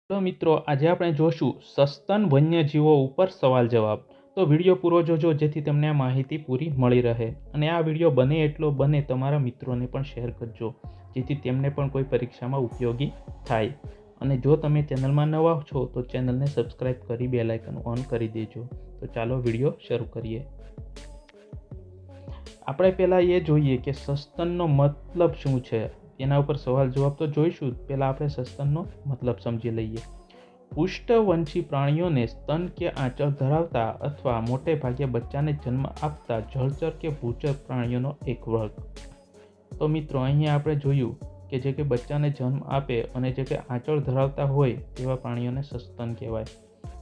તો મિત્રો આજે આપણે જોશું સસ્તન વન્યજીવો ઉપર સવાલ જવાબ. તો વિડીયો પૂરો જોજો જેથી તમને આ માહિતી પૂરી મળી રહે. અને આ વિડીયો બને એટલો બને તમારા મિત્રોને પણ શેર કરજો જેથી તેમને પણ કોઈ પરીક્ષામાં ઉપયોગી થાય. અને જો તમે ચેનલમાં નવા છો તો ચેનલને સબસ્ક્રાઈબ કરી બેલ આઇકન ઓન કરી દેજો. તો ચાલો વિડીયો શરૂ કરીએ. આપણે પહેલાં એ જોઈએ કે સસ્તનનો મતલબ શું છે. એના ઉપર સવાલ જવાબ તો જોઈશું. પહેલાં આપણે સસ્તનનો મતલબ સમજી લઈએ. પુષ્ઠવંશી પ્રાણીઓને સ્તન કે આંચળ ધરાવતા અથવા મોટે ભાગે બચ્ચાને જન્મ આપતા જળચર કે ભૂચર પ્રાણીઓનો એક વર્ગ. તો મિત્રો અહીંયા આપણે જોયું કે જે કે બચ્ચાને જન્મ આપે અને જે કે આંચળ ધરાવતા હોય તેવા પ્રાણીઓને સસ્તન કહેવાય.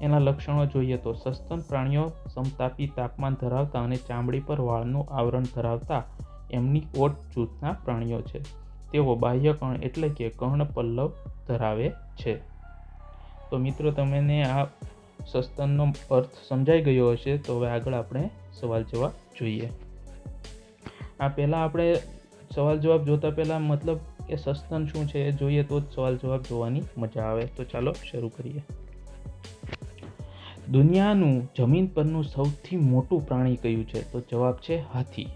એના લક્ષણો જોઈએ તો સસ્તન પ્રાણીઓ સમતાપી તાપમાન ધરાવતા અને ચામડી પર વાળનું આવરણ ધરાવતા એમની ઓટ જૂથના પ્રાણીઓ છે. તેઓ બાહ્ય કર્ણ એટલે કે કર્ણપલ્લવ ધરાવે છે. તો મિત્રો તમને આ સસ્તનનો અર્થ સમજાઈ ગયો હશે. તો હવે આગળ આપણે સવાલ જવાબ જોઈએ. આ પહેલાં આપણે સવાલ જવાબ જોતા પહેલાં મતલબ કે સસ્તન શું છે એ જોઈએ તો જ સવાલ જવાબ જોવાની મજા આવે. તો ચાલો શરૂ કરીએ. દુનિયાનું જમીન પરનું સૌથી મોટું પ્રાણી કયું છે? તો જવાબ છે હાથી.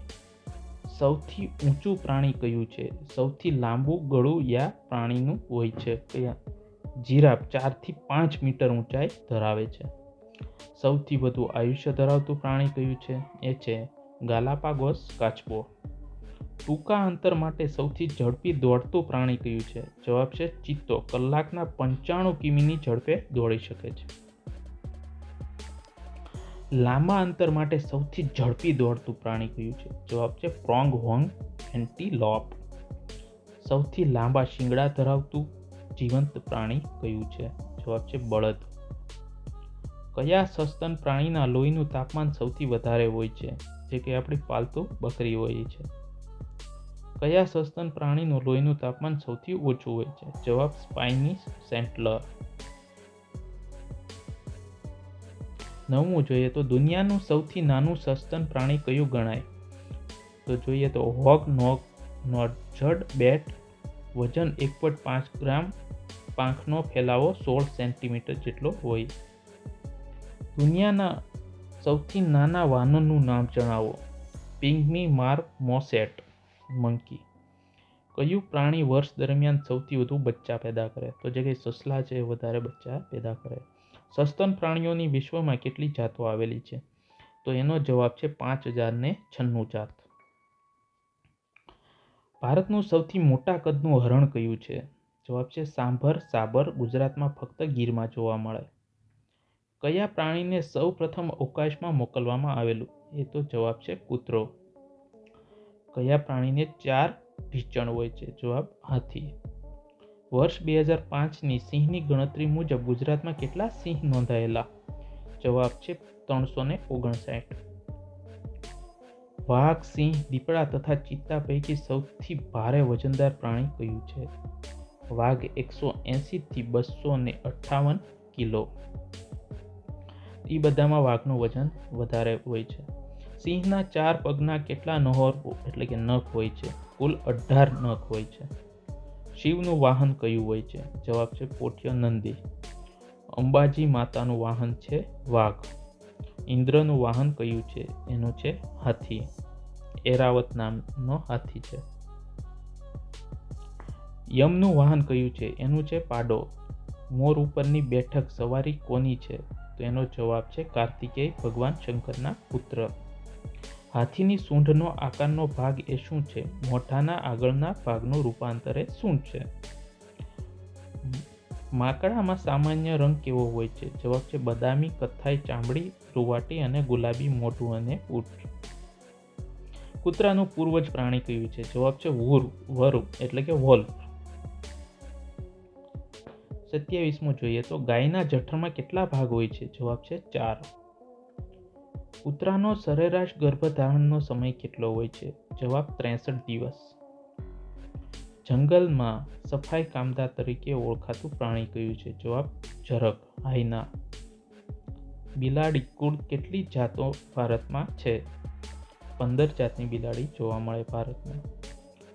સૌથી ઊંચું પ્રાણી કયું છે? સૌથી લાંબુ ગળું યા પ્રાણીનું હોય છે? જીરાફ 4 થી 5 મીટર ઊંચાઈ ધરાવે છે. સૌથી વધુ આયુષ્ય ધરાવતું પ્રાણી કયું છે? એ છે ગાલાપાગોસ કાચબો. ટૂંકા અંતર માટે સૌથી ઝડપી દોડતું પ્રાણી કયું છે? જવાબ છે ચિત્તો. કલાકના 95 કિમીની ઝડપે દોડી શકે છે. લાંબા અંતર માટે સૌથી ઝડપી દોડતું પ્રાણી કયું છે? જવાબ છે પ્રોંગહોંગ એન્ટીલોપ. સૌથી લાંબા શિંગડા ધરાવતું જીવંત પ્રાણી કયું છે? જવાબ છે બળદ. કયા સસ્તન પ્રાણીના લોહીનું તાપમાન સૌથી વધારે હોય છે? જે કે આપણી પાલતુ બકરી હોય છે. કયા સસ્તન પ્રાણીનું લોહીનું તાપમાન સૌથી ઓછું હોય છે? જવાબ સ્પાઇની સેન્ટલર. 9મું જોઈએ તો દુનિયાનું સૌથી નાનું સસ્તન પ્રાણી કયું ગણાય? તો જોઈએ તો હોગ નોઝડ બેટ. વજન 1.5 ગ્રામ. પાંખનો ફેલાવો 16 સેન્ટીમીટર જેટલો હોય. દુનિયાના સૌથી નાના વાનરનું નામ જણાવો. Pygmy માર્મોસેટ monkey. કયું પ્રાણી વર્ષ દરમિયાન સૌથી વધુ બચ્ચા પેદા કરે? તો જે કંઈ સસલા છે એ વધારે બચ્ચા પેદા કરે. સસ્તન પ્રાણીઓની વિશ્વમાં કેટલી જાતો આવેલી છે? તો એનો જવાબ છે 5096 જાત. ભારતનું સૌથી મોટા કદનું હરણ કયું છે? જવાબ છે સાબર. ગુજરાતમાં ફક્ત ગીરમાં જોવા મળે. કયા પ્રાણીને સૌ પ્રથમ અવકાશમાં મોકલવામાં આવેલું? એ તો જવાબ છે કૂતરો. કયા પ્રાણીને 4 ઢીંચણ હોય છે? જવાબ હાથી. વર્ષ 2005ની સિંહની ગણતરી મુજબ ગુજરાતમાં કેટલા સિંહ નોંધાયેલા? જવાબ છે 359. વાઘ, સિંહ, દીપડા તથા ચિત્તા પૈકી સૌથી ભારે વજનદાર પ્રાણી કયું છે? વાઘ 180 થી 258 કિલો. એ બધામાં વાઘનું વજન વધારે હોય છે. સિંહના 4 પગના કેટલા નખ હોય છે? કુલ 18 નખ હોય છે. શિવનું વાહન કયું હોય છે? જવાબ છે પોઠ્ય નંદી. અંબાજી માતાનું વાહન છે વાઘ. ઇન્દ્રનું વાહન કયું છે? એનું છે હાથી. એરાવત નામનો હાથી છે. યમનું વાહન કયું છે? એનું છે પાડો. મોર ઉપરની બેઠક સવારી કોની છે? તો એનો જવાબ છે કાર્તિકેય ભગવાન શંકરના પુત્ર. હાથીની સૂંઢનો આકારનો ભાગ એ શું છે? મોઢાના આગળના ભાગનું રૂપાંતર એ સૂંઢ છે. માકડામાં સામાન્ય રંગ કેવો હોય છે? જવાબ છે બદામી, કથ્થાઈ ચામડી, રૂવાટી અને ગુલાબી મોઢું અને પૂંછ. કૂતરાનું પૂર્વજ પ્રાણી કયું છે? જવાબ છે વરુ એટલે કે વોલ્ફ. 27મું જોઈએ તો ગાયના જઠરમાં કેટલા ભાગ હોય છે? જવાબ છે 4. કૂતરાનો સરેરાશ ગર્ભધારણનો સમય કેટલો હોય છે? જવાબ 63 દિવસ. જંગલમાં સફાઈ કામદાર તરીકે ઓળખાતું પ્રાણી કયું છે? જવાબ ઝરખ હાયના. બિલાડી કુલ કેટલી જાતો ભારતમાં છે? 15 જાતની બિલાડી જોવા મળે ભારતમાં.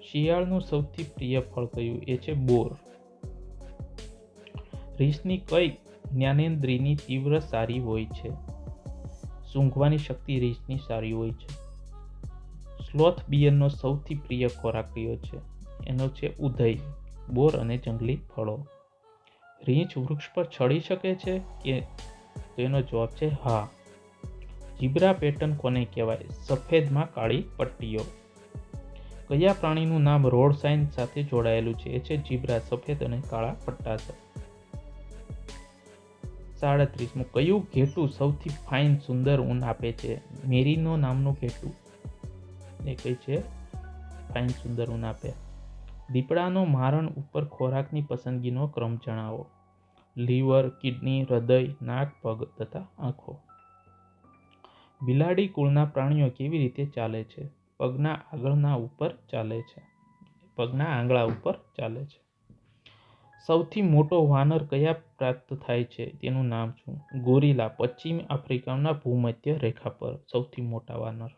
શિયાળનું સૌથી પ્રિય ફળ કયું? એ છે બોર. રીંછની કઈ જ્ઞાનેન્દ્રિયની તીવ્ર સારી હોય છે? સૂંઘવાની શક્તિ રીંછની સારી હોય છે. સ્લોથ બિયરનો સૌથી પ્રિય ખોરાક કયો છે? એનો છે ઉધઈ, બોર અને જંગલી ફળો. રીંછ વૃક્ષ પર ચડી શકે છે કે? તો એનો જવાબ છે હા. ઝીબ્રા પેટર્ન કોને કહેવાય? સફેદમાં કાળી પટ્ટીઓ. કયા પ્રાણીનું નામ રોડ સાઇન સાથે જોડાયેલું છે? એ છે ઝીબ્રા, સફેદ અને કાળા પટ્ટા છે. 37. કયું ઘેટું સૌથી ફાઇન સુંદર ઊન આપે છે? મેરીનો નામનું ઘેટું એ કઈ છે? ફાઇન સુંદર ઊન આપે. દીપડાનો મારણ ઉપર ખોરાકની પસંદગીનો ક્રમ જણાવો. લીવર, કિડની, હૃદય, નાક, પગ તથા આંખો. બિલાડી કુળના પ્રાણીઓ કેવી રીતે ચાલે છે? પગના આંગળા ઉપર ચાલે છે. સૌથી મોટો વાનર કયા પ્રાપ્ત થાય છે? તેનું નામ શું? ગોરિલા. પશ્ચિમ આફ્રિકાના ભૂમધ્ય રેખા પર સૌથી મોટા વાનર.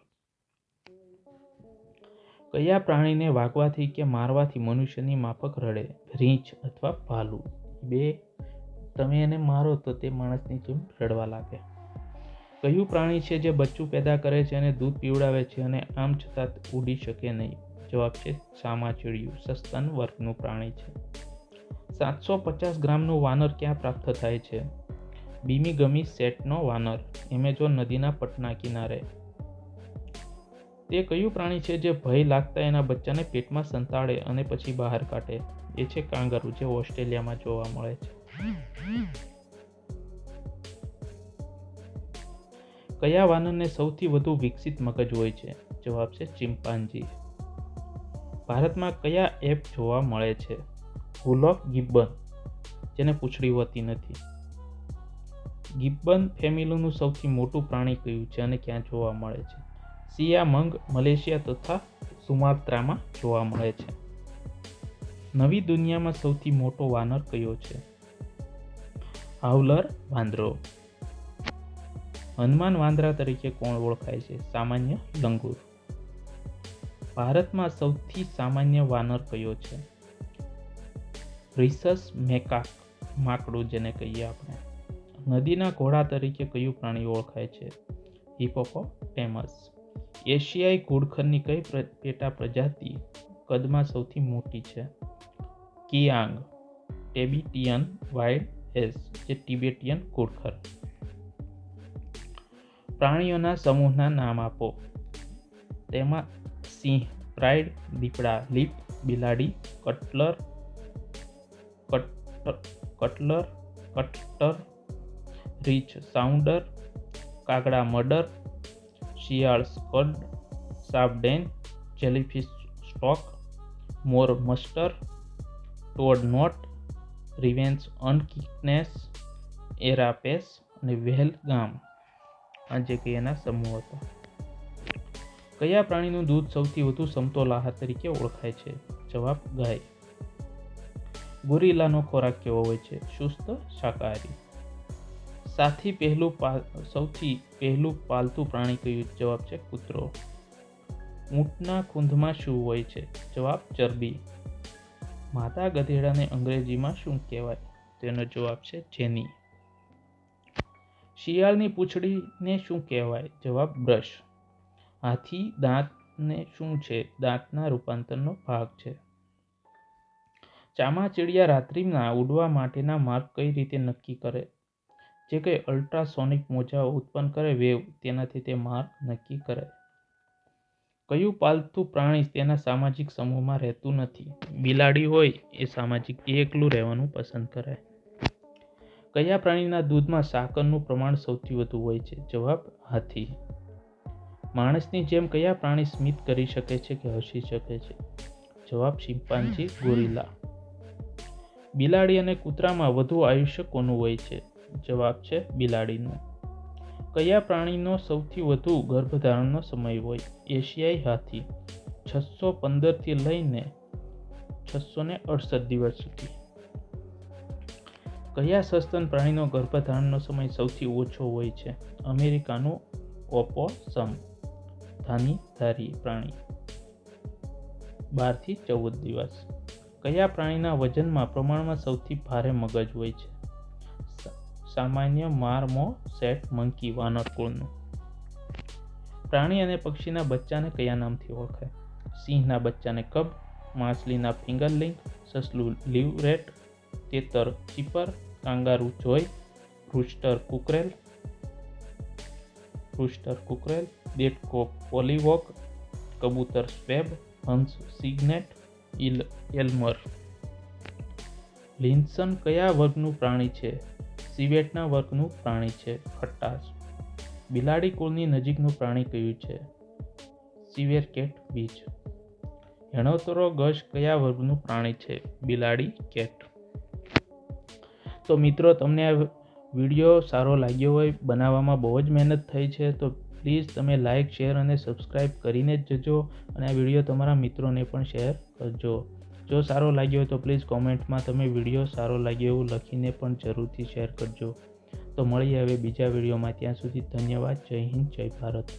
કયા પ્રાણીને વાગવાથી કે મારવાથી મનુષ્યની માફક રડે? રીંછ અથવા ભાલુ. તમે એને મારો તો તે માણસની જેમ રડવા લાગે. કયું પ્રાણી છે જે બચ્ચું પેદા કરે છે અને દૂધ પીવડાવે છે અને આમ છતાં ઉડી શકે નહીં? જવાબ છે ચામાચીડિયું. સસ્તન વર્ગનું પ્રાણી છે. 750 ગ્રામનું વાનર ક્યાં પ્રાપ્ત થાય છે? બીમીગમી સેટનો વાનર, એમેઝોન નદીના પટના કિનારે. તે કયું પ્રાણી છે જે ભય લાગતા એના બચ્ચાને પેટમાં સંતાડે અને પછી બહાર કાઢે? એ છે કાંગારૂ, જે ઓસ્ટ્રેલિયામાં જોવા મળે છે. કયા વાનરને સૌથી વધુ વિકસિત મગજ હોય છે? જવાબ છે ચિમ્પાન્જી. ભારતમાં કયા એપ જોવા મળે છે? હુલોક ગિબ્બન, જેને પૂંછડી હોતી નથી. ગિબ્બન ફેમિલીનું સૌથી મોટું પ્રાણી કયું છે અને ક્યાં જોવા મળે છે? સિયામંગ, મલેશિયા તથા સુમાત્રામાં જોવા મળે છે. નવી દુનિયામાં સૌથી મોટો વાનર કયો છે? હાવલર વાંદરો. હનુમાન વાંદરા તરીકે કોણ ઓળખાય છે? સામાન્ય લંગૂર. ભારતમાં સૌથી સામાન્ય વાનર કયો છે? રિસસ મેકાક, માકડું જેને કહીએ આપણે. નદીના ઘોડા તરીકે કયું પ્રાણી ઓળખાય છે? હિપોપોટેમસ. એશિયાઈ ઘુડખરની કઈ પેટા પ્રજાતિ કદમાં સૌથી મોટી છે? કિયાંગ. ટેબિટિયન વાઇલ્ડ એસ, જે ટિબેટિયન ઘુડખર. પ્રાણીઓના સમૂહના નામ આપો. તેમાં સિંહ, પ્રાઇડ, દીપડા, લીપ, બિલાડી, કટલર, રીંછ, સાઉન્ડર, કાગડા, મડર, શિયાળ, સ્કડ, સાપ, ડેન, જેલીફિશ, સ્ટોક, મોર, muster, toad, knot, ravens, unkindness, એરાપેસ અને વ્હેલ ગામ. આ જે કે એના સમૂહ હતા. કયા પ્રાણીનું દૂધ સૌથી વધુ સમતોલ આહાર તરીકે ઓળખાય છે? જવાબ ગાય. ગોરિલાનો ખોરાક કેવો હોય છે? શુષ્ક શાકાહારી. સૌથી પહેલું પાલતુ પ્રાણી કયું? જવાબ છે કૂતરો. ઊંટના ખૂંદમાં શું હોય છે? જવાબ ચરબી. માદા ગધેડાને અંગ્રેજીમાં શું કહેવાય? તેનો જવાબ છે જેની. શિયાળની પૂંછડીને શું કહેવાય? જવાબ બ્રશ. હાથી દાંતને શું છે? દાંતના રૂપાંતરનો ભાગ છે. ચામાચીડિયા રાત્રિના ઉડવા માટેના માર્ગ કઈ રીતે નક્કી કરે? જે કંઈ અલ્ટ્રાસોનિક મોજાઓ ઉત્પન્ન કરે વેવ, તેનાથી તે માર્ગ નક્કી કરે. કયું પાલતુ પ્રાણી તેના સામાજિક સમૂહમાં રહેતું નથી? બિલાડી હોય એ સામાજિક એકલું રહેવાનું પસંદ કરે. કયા પ્રાણીના દૂધમાં સાકરનું પ્રમાણ સૌથી વધુ હોય છે? જવાબ હાથી. માણસની જેમ કયા પ્રાણી સ્મિત કરી શકે છે કે હસી શકે છે? જવાબ ચિમ્પાન્જી, ગોરિલા. બિલાડી અને કૂતરામાં વધુ આયુષ્ય કોનું હોય છે? જવાબ છે બિલાડીનું. કયા પ્રાણીનો સૌથી વધુ ગર્ભધારણનો સમય હોય? એશિયાઈ હાથી, 615 થી લઈને 668 દિવસ સુધી. કયા સસ્તન પ્રાણીનો ગર્ભધારણનો સમય સૌથી ઓછો હોય છે? અમેરિકાનું ઓપોસમ, ધારી પ્રાણી, 12 થી 14 દિવસ. કયા પ્રાણીના વજનમાં પ્રમાણમાં સૌથી ભારે મગજ હોય છે? સામાન્ય માર્મોસેટ મંકી વાનર કુળનું. પ્રાણી અને પક્ષીના બચ્ચાને કયા નામથી ઓળખાય? સિંહના બચ્ચાને કબ, માછલીના ફિંગરલિંગ, સસલું લીવરેટ, તેતર ચીપર, કાંગારૂ જોય, રૂસ્ટર કુકરેલ, દેડકો પોલીવોક, કબૂતર સ્વેબ, હંસ સિગ્નેટ, એલ્મર. લિન્સન કયા વર્ગનું પ્રાણી છે? સિવેટના વર્ગનું પ્રાણી છે. ખટાશ. બિલાડી કુળની નજીકનું પ્રાણી કયું છે? સિવેરકેટ બીજ. હેણોતરો ગજ કયા વર્ગનું પ્રાણી છે? બિલાડી કેટ. તો મિત્રો, તમને આ વિડીયો સારો લાગ્યો હોય, બનાવવામાં બહુ જ મહેનત થઈ છે, તો પ્લીઝ તમે લાઇક, શેર અને સબસ્ક્રાઈબ કરીને જ જજો અને આ વિડીયો તમારા મિત્રોને પણ શેર કરજો. જો સારો લાગ્યો હોય તો પ્લીઝ કોમેન્ટમાં તમે વિડીયો સારો લાગ્યો એવું લખીને પણ જરૂરથી શેર કરજો. તો મળીએ હવે બીજા વિડીયોમાં. ત્યાં સુધી ધન્યવાદ. જય હિન્દ, જય ભારત.